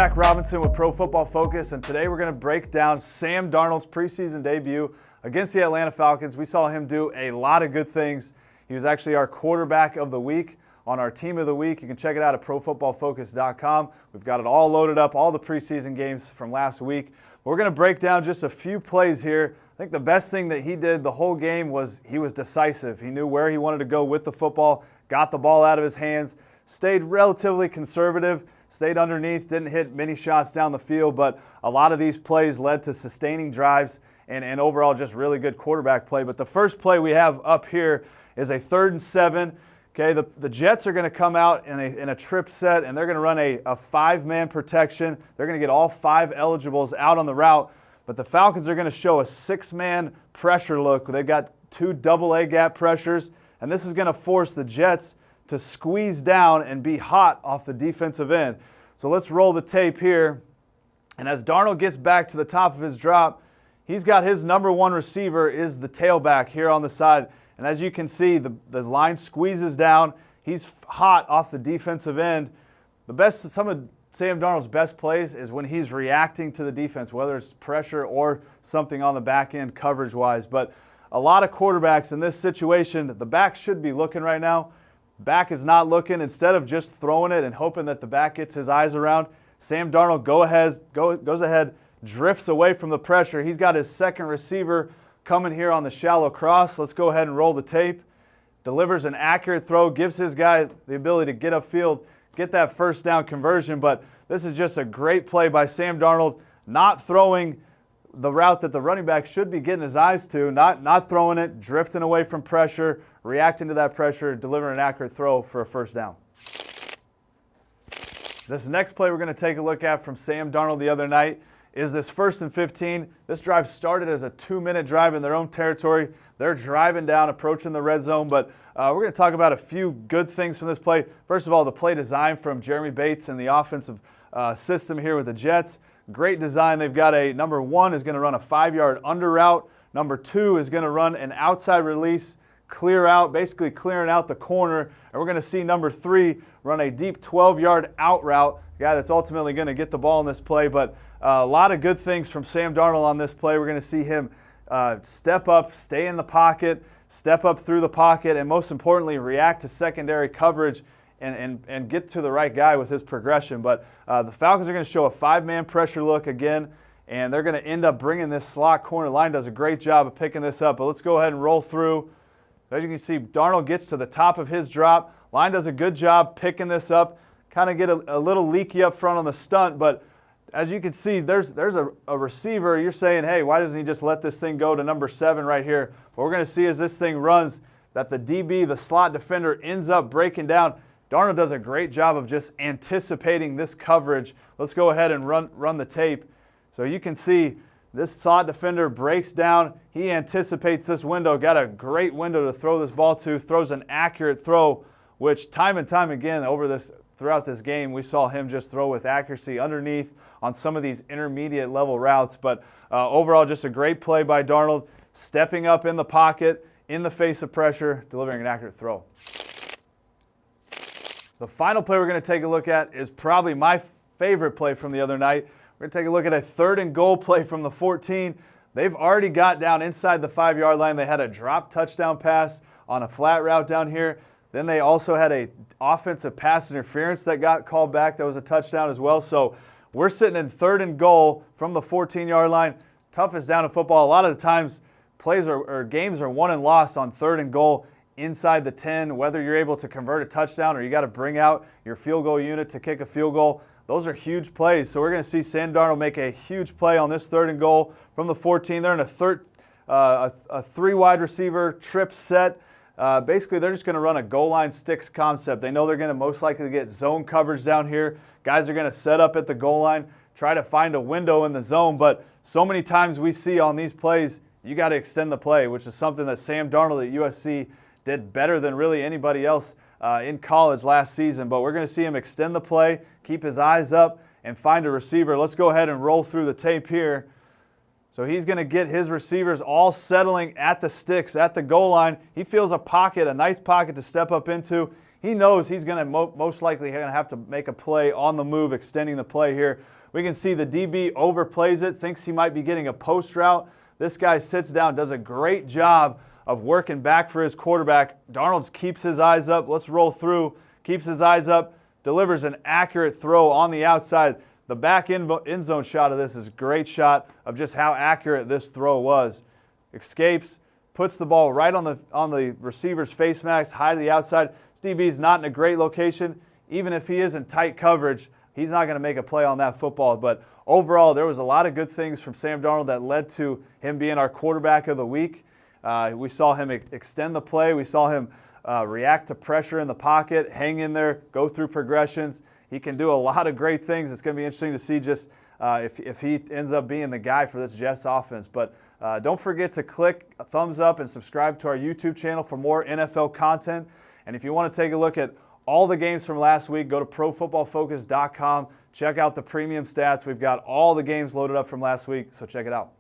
Zac Robinson with Pro Football Focus, and today we're going to break down Sam Darnold's preseason debut against the Atlanta Falcons. We saw him do a lot of good things. He was actually our quarterback of the week on our team of the week. You can check it out at profootballfocus.com. We've got it all loaded up, all the preseason games from last week. We're going to break down just a few plays here. I think the best thing that he did the whole game was he was decisive. He knew where he wanted to go with the football, got the ball out of his hands, stayed relatively conservative, stayed underneath, didn't hit many shots down the field, but a lot of these plays led to sustaining drives and overall just really good quarterback play. But the first play we have up here is a 3rd and 7. Okay, the Jets are going to come out in a trip set, and they're going to run a 5-man protection. They're going to get all 5 eligibles out on the route, but the Falcons are going to show a 6-man pressure look. They've got 2 double-A gap pressures, and this is going to force the Jets to squeeze down and be hot off the defensive end. So let's roll the tape here. And as Darnold gets back to the top of his drop, he's got his number 1 receiver is the tailback here on the side. And as you can see, the line squeezes down. He's hot off the defensive end. Some of Sam Darnold's best plays is when he's reacting to the defense, whether it's pressure or something on the back end coverage-wise. But a lot of quarterbacks in this situation, the back should be looking right now. Back is not looking. Instead of just throwing it and hoping that the back gets his eyes around, Sam Darnold goes ahead, drifts away from the pressure. He's got his second receiver coming here on the shallow cross. Let's go ahead and roll the tape. Delivers an accurate throw, gives his guy the ability to get upfield, get that first down conversion. But this is just a great play by Sam Darnold, not throwing the route that the running back should be getting his eyes to, not throwing it, drifting away from pressure, reacting to that pressure, delivering an accurate throw for a first down. This next play we're going to take a look at from Sam Darnold the other night is this 1st and 15. This drive started as a 2-minute drive in their own territory. They're driving down, approaching the red zone, but we're going to talk about a few good things from this play. First of all, the play design from Jeremy Bates and the offensive system here with the Jets. Great design. They've got a number 1 is going to run a 5-yard under route. Number 2 is going to run an outside release, clear out, basically clearing out the corner. And we're going to see number 3 run a deep 12-yard out route, the guy that's ultimately going to get the ball in this play. But a lot of good things from Sam Darnold on this play. We're going to see him step up, stay in the pocket, step up through the pocket, and most importantly, react to secondary coverage and get to the right guy with his progression. But the Falcons are going to show a 5-man pressure look again, and they're going to end up bringing this slot corner. Line does a great job of picking this up. But let's go ahead and roll through. As you can see, Darnold gets to the top of his drop. Line does a good job picking this up. Kind of get a little leaky up front on the stunt, but as you can see, there's a receiver. You're saying, hey, why doesn't he just let this thing go to number 7 right here? What we're going to see as this thing runs, that the DB, the slot defender, ends up breaking down. Darnold does a great job of just anticipating this coverage. Let's go ahead and run the tape. So you can see this slot defender breaks down. He anticipates this window, got a great window to throw this ball to, throws an accurate throw, which time and time again throughout this game, we saw him just throw with accuracy underneath on some of these intermediate level routes. But overall, just a great play by Darnold, stepping up in the pocket, in the face of pressure, delivering an accurate throw. The final play we're going to take a look at is probably my favorite play from the other night. We're going to take a look at a 3rd and goal play from the 14. They've already got down inside the 5-yard line. They had a drop touchdown pass on a flat route down here. Then they also had an offensive pass interference that got called back. That was a touchdown as well. So we're sitting in 3rd and goal from the 14-yard line. Toughest down in football. A lot of the times plays or games are won and lost on 3rd and goal inside the 10, whether you're able to convert a touchdown or you got to bring out your field goal unit to kick a field goal. Those are huge plays. So we're going to see Sam Darnold make a huge play on this 3rd and goal from the 14. They're in a 3 wide receiver trip set. Basically, they're just going to run a goal line sticks concept. They know they're going to most likely get zone coverage down here. Guys are going to set up at the goal line, try to find a window in the zone. But so many times we see on these plays, you got to extend the play, which is something that Sam Darnold at USC did better than really anybody else in college last season. But we're going to see him extend the play, keep his eyes up, and find a receiver. Let's go ahead and roll through the tape here. So he's going to get his receivers all settling at the sticks, at the goal line. He feels a pocket, a nice pocket to step up into. He knows he's going to most likely have to make a play on the move, extending the play here. We can see the DB overplays it, thinks he might be getting a post route. This guy sits down, does a great job of working back for his quarterback. Darnold keeps his eyes up. Let's roll through. Keeps his eyes up, delivers an accurate throw on the outside. The back end zone shot of this is a great shot of just how accurate this throw was. Escapes, puts the ball right on the receiver's face mask, high to the outside. This DB's not in a great location. Even if he is in tight coverage, he's not going to make a play on that football. But overall, there was a lot of good things from Sam Darnold that led to him being our quarterback of the week. We saw him extend the play. We saw him react to pressure in the pocket, hang in there, go through progressions. He can do a lot of great things. It's going to be interesting to see just if he ends up being the guy for this Jets offense. But don't forget to click a thumbs up and subscribe to our YouTube channel for more NFL content. And if you want to take a look at all the games from last week, go to ProFootballFocus.com. Check out the premium stats. We've got all the games loaded up from last week, so check it out.